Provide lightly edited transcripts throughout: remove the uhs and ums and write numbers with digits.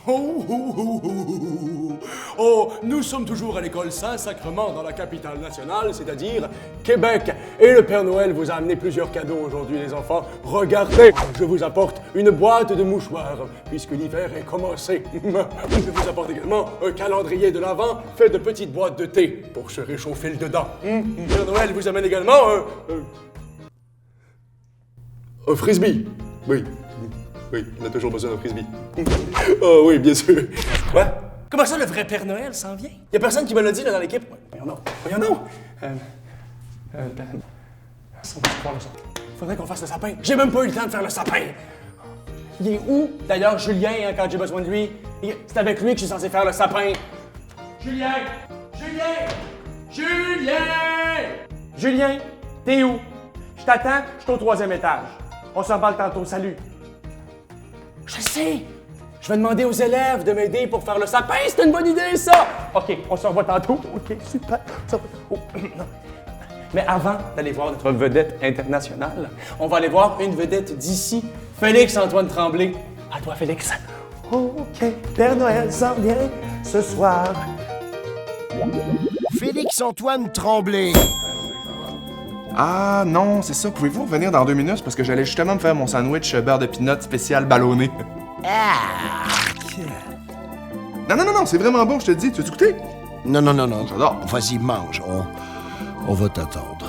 Oh, oh, oh, oh, oh. Oh, nous sommes toujours à l'école Saint-Sacrement dans la capitale nationale, c'est-à-dire Québec. Et le Père Noël vous a amené plusieurs cadeaux aujourd'hui, les enfants. Regardez, je vous apporte une boîte de mouchoirs, puisque l'hiver est commencé. Je vous apporte également un calendrier de l'Avent fait de petites boîtes de thé pour se réchauffer le dedans. Père Noël vous amène également un frisbee. Oui. Oui, on a toujours besoin d'un frisbee. Oh oui, bien sûr. Quoi? Comment ça, le vrai Père Noël s'en vient? Y a personne qui me l'a dit là, dans l'équipe? Voyons non. Voyons non. Faudrait qu'on fasse le sapin. J'ai même pas eu le temps de faire le sapin. Il est où, d'ailleurs, Julien, hein, quand j'ai besoin de lui? C'est avec lui que je suis censé faire le sapin. Julien! Julien! Julien! Julien, t'es où? Je t'attends, je suis au 3e étage. On se reparle tantôt, salut. Je sais! Je vais demander aux élèves de m'aider pour faire le sapin, c'est une bonne idée, ça! OK, on se revoit tantôt. OK, super. Oh, non. Mais avant d'aller voir notre vedette internationale, on va aller voir une vedette d'ici, Félix-Antoine Tremblay. À toi, Félix. OK, Père Noël s'en vient ce soir. Félix-Antoine Tremblay. Ah non, c'est ça. Pouvez-vous revenir dans 2 minutes? Parce que j'allais justement me faire mon sandwich beurre de pinot spécial ballonné. Ah! Non, c'est vraiment bon, je te le dis. Tu veux goûter? Non. J'adore. Vas-y, mange. On va t'attendre.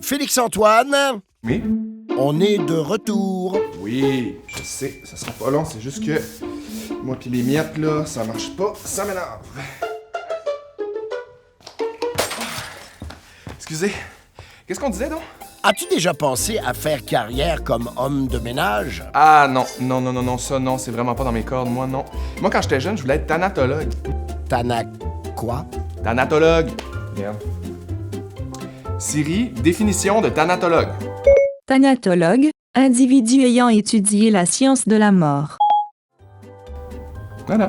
Félix-Antoine, Oui? on est de retour. Oui, je sais, ça sera pas long, c'est juste que moi pis les miettes, là, ça marche pas, ça m'énerve. Excusez, qu'est-ce qu'on disait, donc? As-tu déjà pensé à faire carrière comme homme de ménage? Ah non, ça non, c'est vraiment pas dans mes cordes, moi non. Moi, quand j'étais jeune, je voulais être thanatologue. Quoi? Thanatologue. Regarde. Siri, définition de thanatologue. Thanatologue, individu ayant étudié la science de la mort. Voilà.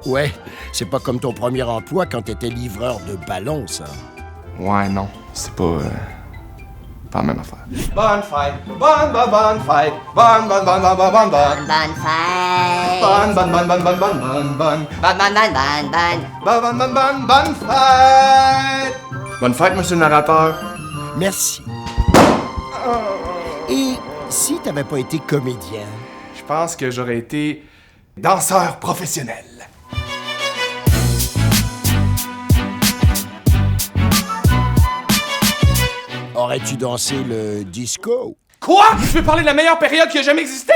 Ouais, c'est pas comme ton premier emploi quand t'étais livreur de ballons, ça. Ouais, non, c'est pas la même affaire. Bonne fête, bonne fête, bonne. Bonne fête. Bonne fête. Bonne fête, monsieur le narrateur. Merci. Et si t'avais pas été comédien? Je pense que j'aurais été danseur professionnel. Aurais-tu dansé le disco? Quoi? Tu veux parler de la meilleure période qui a jamais existé?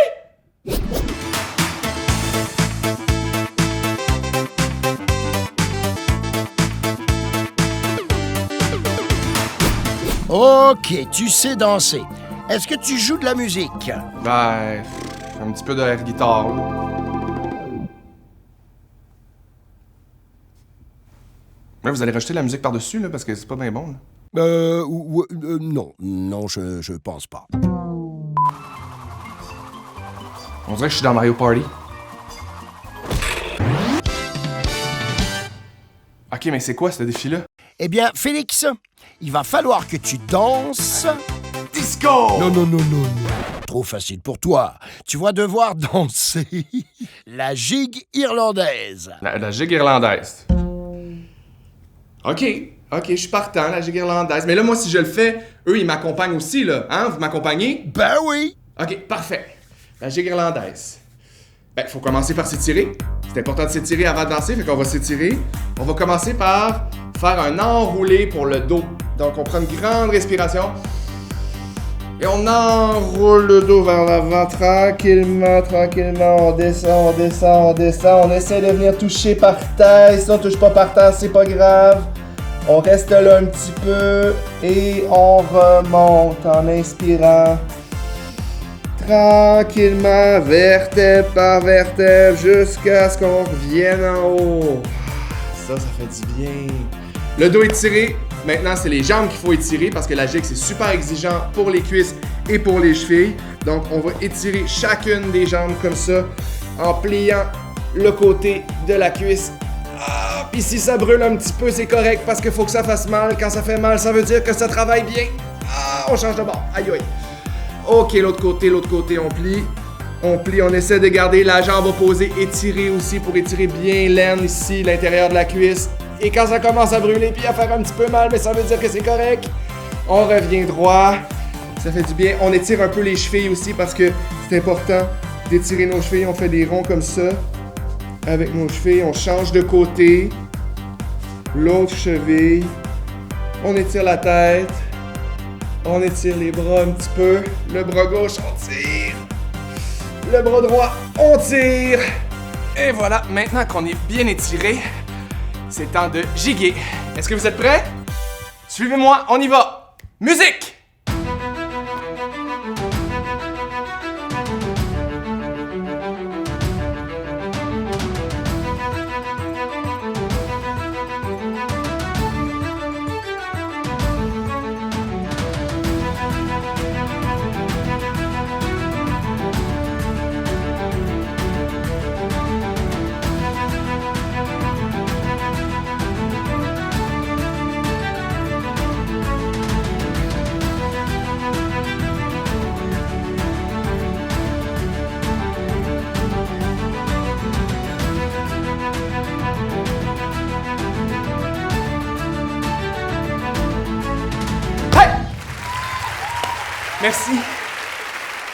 Ok, tu sais danser. Est-ce que tu joues de la musique? Ben, un petit peu de air guitare. Mais vous allez rejeter la musique par-dessus, là, parce que c'est pas bien bon, là. Non, je pense pas. On dirait que je suis dans Mario Party. Ok, mais c'est quoi ce défi-là? Eh bien, Félix, il va falloir que tu danses... Disco! Non. Trop facile pour toi. Tu vas devoir danser la gigue irlandaise. La gigue irlandaise. Ok, je suis partant, la gigue irlandaise. Mais là, moi, si je le fais, eux, ils m'accompagnent aussi, là. Hein? Vous m'accompagnez? Ben oui! Ok, parfait. La gigue irlandaise. Ben, faut commencer par s'étirer. C'est important de s'étirer avant de danser, fait qu'on va s'étirer. On va commencer par faire un enroulé pour le dos. Donc, on prend une grande respiration. Et on enroule le dos vers l'avant, tranquillement. On descend. On essaie de venir toucher par terre. Si on touche pas par terre, c'est pas grave. On reste là un petit peu et on remonte en inspirant. Tranquillement, vertèbre par vertèbre, jusqu'à ce qu'on revienne en haut. Ça fait du bien. Le dos étiré. Maintenant, c'est les jambes qu'il faut étirer parce que la gigue, c'est super exigeant pour les cuisses et pour les chevilles. Donc, on va étirer chacune des jambes comme ça en pliant le côté de la cuisse. Ah, puis si ça brûle un petit peu, c'est correct parce qu'il faut que ça fasse mal. Quand ça fait mal, ça veut dire que ça travaille bien. Ah, on change de bord. Aïe, aïe. OK, l'autre côté, on plie. On plie, on essaie de garder la jambe opposée étirée aussi pour étirer bien l'aine ici, l'intérieur de la cuisse. Et quand ça commence à brûler puis à faire un petit peu mal, mais ça veut dire que c'est correct. On revient droit. Ça fait du bien. On étire un peu les chevilles aussi parce que c'est important d'étirer nos chevilles. On fait des ronds comme ça. Avec nos chevilles, on change de côté. L'autre cheville. On étire la tête. On étire les bras un petit peu. Le bras gauche, on tire. Le bras droit, on tire. Et voilà, maintenant qu'on est bien étiré, c'est temps de giguer. Est-ce que vous êtes prêts? Suivez-moi, on y va. Musique! Merci.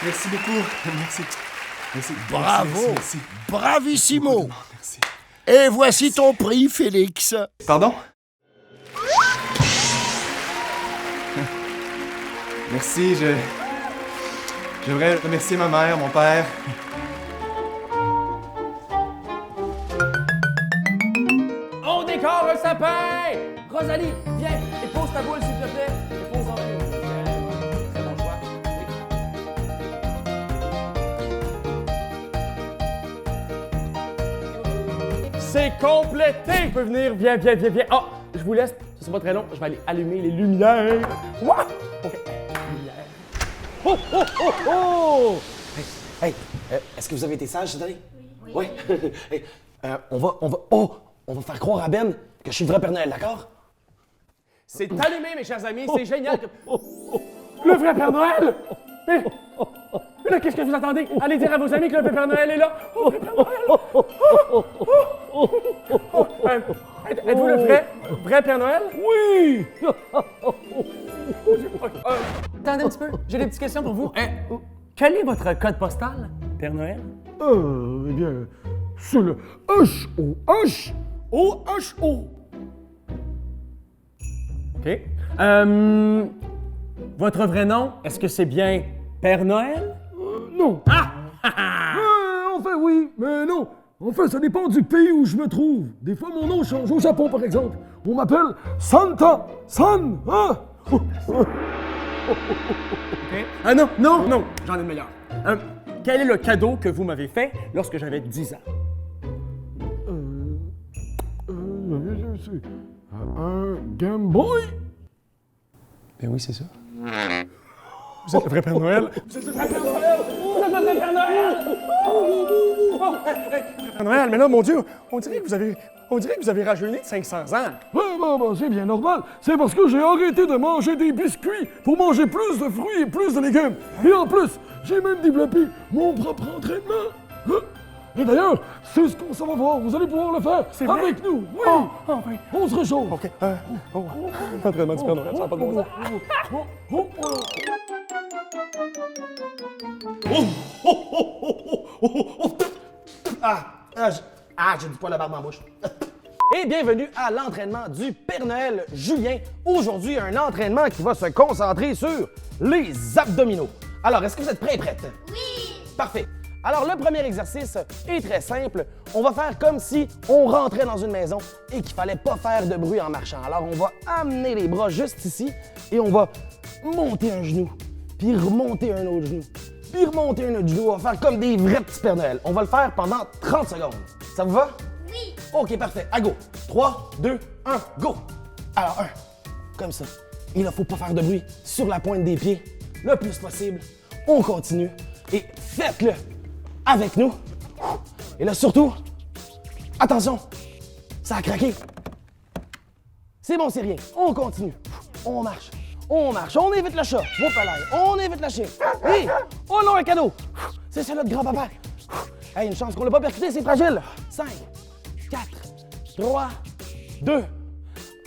Merci beaucoup. Merci. Merci. Bravo. Merci. Bravissimo. Merci. Et voici ton prix, Félix. Pardon? Merci, j'aimerais remercier ma mère, mon père. On décore un sapin! Rosalie, viens, dépose ta boule, s'il te plaît. Dépose-en une. C'est mon choix. C'est complété! Tu peux venir, viens. Ah, je vous laisse, ce sera pas très long, je vais aller allumer les lumières. What? OK. Lumière. Oh! Hey, est-ce que vous avez été sage cette année? Oui. Hey, on va faire croire à Ben que je suis le vrai Père Noël, d'accord? C'est allumé, mes chers amis, c'est génial. Le vrai Père Noël? Mais là, qu'est-ce que vous attendez? Allez dire à vos amis que le Père Noël est là. Oh, le Père Noël! Êtes-vous le vrai Père Noël? Oui! Attendez un petit peu, j'ai des petites questions pour vous. Quel est votre code postal, Père Noël? Eh bien, c'est le HOHOHO. OK. Votre vrai nom, est-ce que c'est bien Père Noël? Non. Enfin, oui, mais non. Enfin, ça dépend du pays où je me trouve. Des fois, mon nom change. Au Japon, par exemple, on m'appelle Santa. San, hein? Ah non, j'en ai une meilleure. Quel est le cadeau que vous m'avez fait lorsque j'avais 10 ans? C'est un Game Boy? Ben oui, c'est ça. Vous êtes le vrai Père Noël? Vous êtes le vrai Père Noël! Vous êtes le vrai Père Noël! Père Noël, mais là, mon Dieu, on dirait que vous avez rajeuni de 500 ans. Ben, c'est bien normal. C'est parce que j'ai arrêté de manger des biscuits pour manger plus de fruits et plus de légumes. Et en plus, j'ai même développé mon propre entraînement. Et d'ailleurs, c'est ce qu'on s'en va voir. Vous allez pouvoir le faire avec nous. Oui. Enfin. On se réchauffe. OK. L'entraînement du Père Noël, ça n'a pas de bon sens. J'ai du poil à barbe en bouche. Et bienvenue à l'entraînement du Père Noël Julien. Aujourd'hui, un entraînement qui va se concentrer sur les abdominaux. Alors, est-ce que vous êtes prêts et prêtes? Oui! Parfait. Alors, le premier exercice est très simple. On va faire comme si on rentrait dans une maison et qu'il fallait pas faire de bruit en marchant. Alors, on va amener les bras juste ici et on va monter un genou, puis remonter un autre genou, puis remonter un autre genou. On va faire comme des vrais petits Père Noël. On va le faire pendant 30 secondes. Ça vous va? Oui! OK, parfait. À go. 3, 2, 1, go. Alors, 1, comme ça. Il ne faut pas faire de bruit sur la pointe des pieds le plus possible. On continue et faites-le avec nous. Et là, surtout, attention, ça a craqué. C'est bon, c'est rien. On continue. On marche. On marche. On évite le chat. Vos palais. On évite la chien. Hé! Oh non, un cadeau. C'est celui de grand-papa. Hey, une chance qu'on l'a pas percuté, c'est fragile. 5, 4, 3, 2,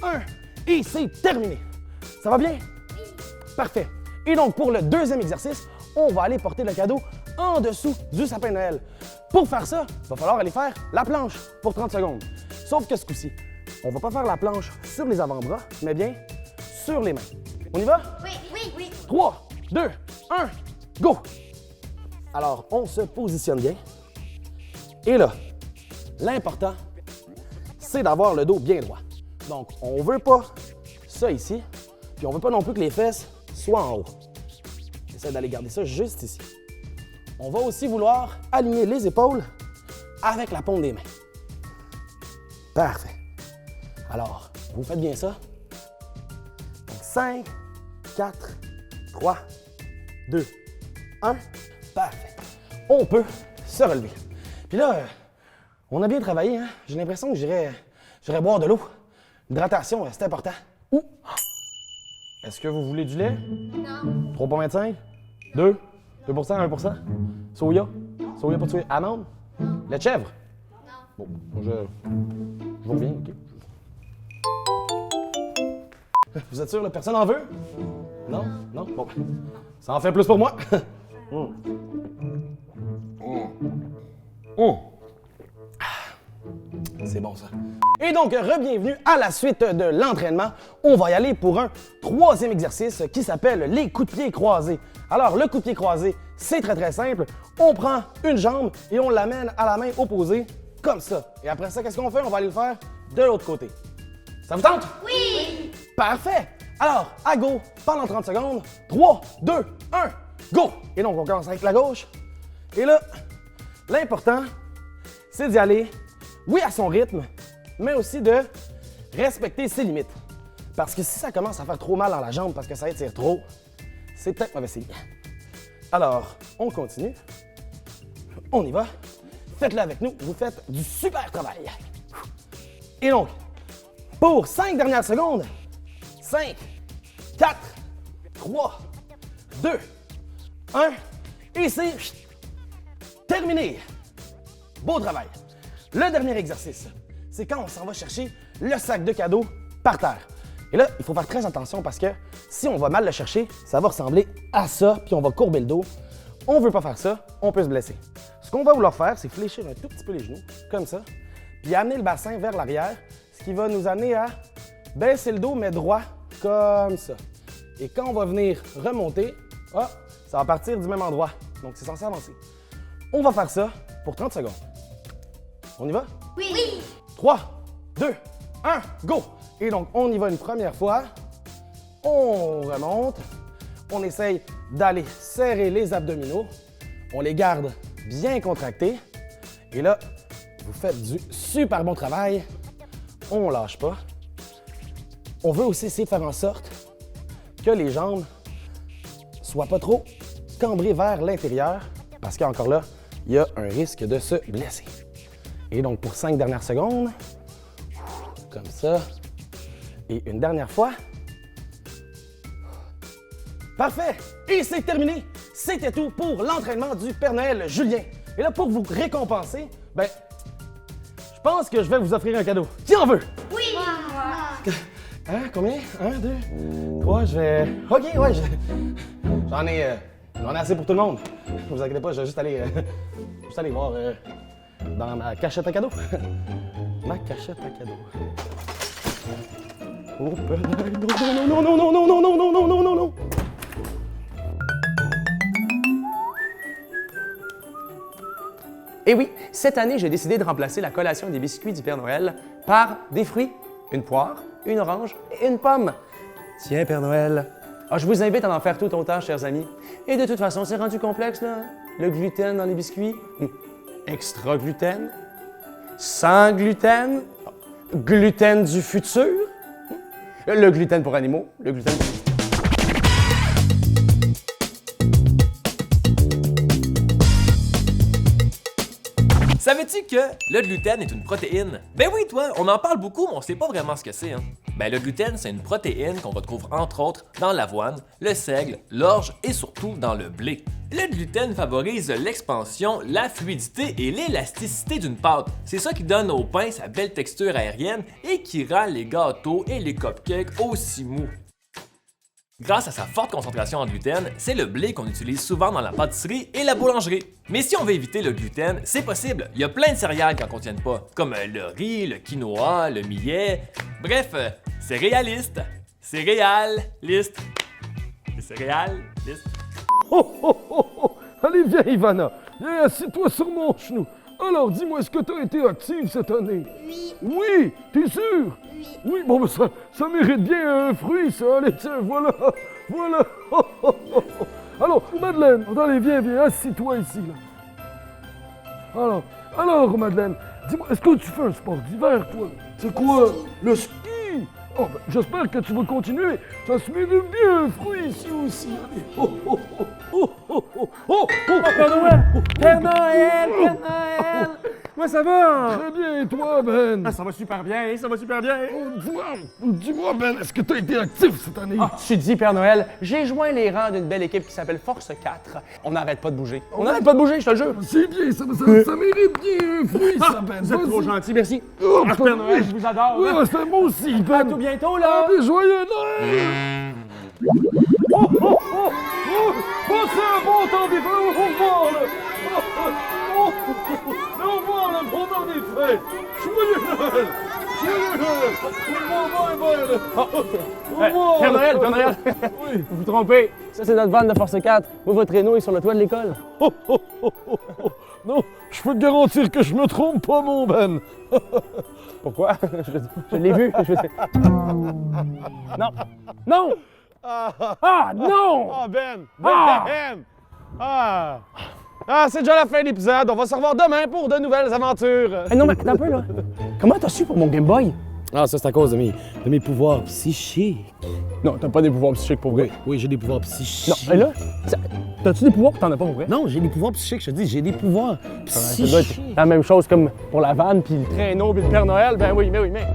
1. Et c'est terminé. Ça va bien? Parfait. Et donc, pour le deuxième exercice, on va aller porter le cadeau en dessous du sapin de Noël. Pour faire ça, il va falloir aller faire la planche pour 30 secondes. Sauf que ce coup-ci, on va pas faire la planche sur les avant-bras, mais bien sur les mains. On y va? Oui. 3, 2, 1, go! Alors, on se positionne bien. Et là, l'important, c'est d'avoir le dos bien droit. Donc, on veut pas ça ici, puis on veut pas non plus que les fesses soient en haut. J'essaie d'aller garder ça juste ici. On va aussi vouloir aligner les épaules avec la paume des mains. Parfait. Alors, vous faites bien ça. Donc, 5, 4, 3, 2, 1. Parfait. On peut se relever. Puis là, on a bien travaillé, hein? J'ai l'impression que j'irais boire de l'eau. L'hydratation, c'est important. Ouh! Est-ce que vous voulez du lait? Non. 3,25? 2? 2%? 1%? Soya? Soya, pas de soya? Amande? Lait de chèvre? Non. Bon, moi, je vous reviens, OK? Vous êtes sûr, là, personne en veut? Non? Non? Bon, ça en fait plus pour moi. C'est bon, ça. Et donc, re-bienvenue à la suite de l'entraînement. On va y aller pour un troisième exercice qui s'appelle les coups de pied croisés. Alors, le coup de pied croisé, c'est très, très simple. On prend une jambe et on l'amène à la main opposée, comme ça. Et après ça, qu'est-ce qu'on fait? On va aller le faire de l'autre côté. Ça vous tente? Oui. Parfait! Alors, à go, pendant 30 secondes. 3, 2, 1, go! Et donc, on commence avec la gauche. Et là, l'important, c'est d'y aller, oui, à son rythme, mais aussi de respecter ses limites. Parce que si ça commence à faire trop mal dans la jambe parce que ça étire trop, c'est peut-être mauvais signe. Alors, on continue. On y va. Faites-le avec nous. Vous faites du super travail. Et donc, pour 5 dernières secondes, 5, 4, 3, 2, 1, et c'est terminé. Beau travail. Le dernier exercice, c'est quand on s'en va chercher le sac de cadeaux par terre. Et là, il faut faire très attention parce que si on va mal le chercher, ça va ressembler à ça, puis on va courber le dos. On veut pas faire ça, on peut se blesser. Ce qu'on va vouloir faire, c'est fléchir un tout petit peu les genoux, comme ça, puis amener le bassin vers l'arrière, ce qui va nous amener à baisser le dos, mais droit, comme ça. Et quand on va venir remonter, ça va partir du même endroit. Donc, c'est censé avancer. On va faire ça pour 30 secondes. On y va? Oui. 3, 2, 1, go! Et donc, on y va une première fois. On remonte. On essaye d'aller serrer les abdominaux. On les garde bien contractés. Et là, vous faites du super bon travail. On lâche pas. On veut aussi essayer de faire en sorte que les jambes soient pas trop cambrées vers l'intérieur parce qu'encore là, il y a un risque de se blesser. Et donc, pour 5 dernières secondes, comme ça, et une dernière fois. Parfait! Et c'est terminé! C'était tout pour l'entraînement du Père Noël Julien. Et là, pour vous récompenser, je pense que je vais vous offrir un cadeau. Qui en veut? Oui. Hein? Combien? 1, 2, 3, je vais... OK, ouais, j'en ai assez pour tout le monde. Ne vous inquiétez pas, je vais juste aller voir dans ma cachette à cadeaux. Ma cachette à cadeaux. Oh, Père Noël, non, non, non, non, non, non, non, non, non, non, non. Et oui, cette année, j'ai décidé de remplacer la collation des biscuits du Père Noël par des fruits, une poire, une orange et une pomme. Tiens, Père Noël. Je vous invite à en faire tout autant, chers amis. Et de toute façon, c'est rendu complexe, là. Le gluten dans les biscuits. Extra gluten. sans gluten, gluten du futur, le gluten pour animaux, le gluten... Savais-tu que le gluten est une protéine? Ben oui, toi, on en parle beaucoup, mais on sait pas vraiment ce que c'est, hein? Ben le gluten, c'est une protéine qu'on retrouve entre autres dans l'avoine, le seigle, l'orge et surtout dans le blé. Le gluten favorise l'expansion, la fluidité et l'élasticité d'une pâte. C'est ça qui donne au pain sa belle texture aérienne et qui rend les gâteaux et les cupcakes aussi mous. Grâce à sa forte concentration en gluten, c'est le blé qu'on utilise souvent dans la pâtisserie et la boulangerie. Mais si on veut éviter le gluten, c'est possible. Il y a plein de céréales qui n'en contiennent pas, comme le riz, le quinoa, le millet. Bref, céréaliste. Céréaliste. Céréaliste. Oh, oh, oh, oh. Allez, viens, Ivana. Viens, assis-toi sur mon genou. Alors, dis-moi, est-ce que tu as été active cette année? Oui. Oui, t'es sûr? Oui. Oui, bon, ben ça mérite bien un fruit, ça. Allez, tiens, voilà, voilà. Oh, oh, oh, oh. Alors, Madeleine, allez, viens, assis-toi ici, là. Alors, Madeleine, dis-moi, est-ce que tu fais un sport d'hiver, toi? C'est quoi? Le ski? Oh, ben, j'espère que tu vas continuer. Ça se mérite bien un fruit ici aussi. Allez. Oh, oh, oh, oh, oh, oh, oh, oh, Père Noël! Père Noël! Père Noël! Moi, ça va? Très bien, et toi, Ben? Ah, ça va super bien, ça va super bien. Dis-moi, Ben, est-ce que tu as été actif cette année? Ah, tu dis, Père Noël, j'ai joint les rangs d'une belle équipe qui s'appelle Force 4. On n'arrête pas de bouger. On n'arrête pas de bouger, je te le jure. C'est bien, ça mérite bien un fruit, ça, Ben. Vous êtes trop Vas-y. gentil, merci. Oh, Ah, Père Noël, je vous adore. Ouais, c'est moi aussi, Ben. À tout bientôt, là. Ah, joyeux Noël! Oh, oh, oh, oh, passez un bon temps des fêtes, au revoir, là! Oh, au revoir, le bon temps des fêtes! Joyeux Noël! Joyeux Noël! Bye, là! Au revoir! Père Noël, Père Noël. Oui. Vous vous trompez. Ça, c'est notre van de Force 4. Moi, votre Renault est sur le toit de l'école. Oh, oh, oh, oh, oh. Non, je peux te garantir que je me trompe pas, mon Ben! Pourquoi? Je l'ai vu. Non. Non! Ah, non! Ah, Ben! Ah! Ben! Ah, c'est déjà la fin de l'épisode. On va se revoir demain pour de nouvelles aventures. Hey, non, mais attends un peu, là. Comment t'as su pour mon Game Boy? Ah, ça, c'est à cause de mes pouvoirs psychiques. Non, t'as pas des pouvoirs psychiques pour vrai. Oui, j'ai des pouvoirs Non, psychiques. mais là, t'as-tu des pouvoirs ou t'en as pas pour vrai? Non, j'ai des pouvoirs psychiques, je te dis, j'ai des pouvoirs Ça doit être psychiques. la même chose comme pour la vanne, puis le traîneau, puis le Père Noël. Ben oui, mais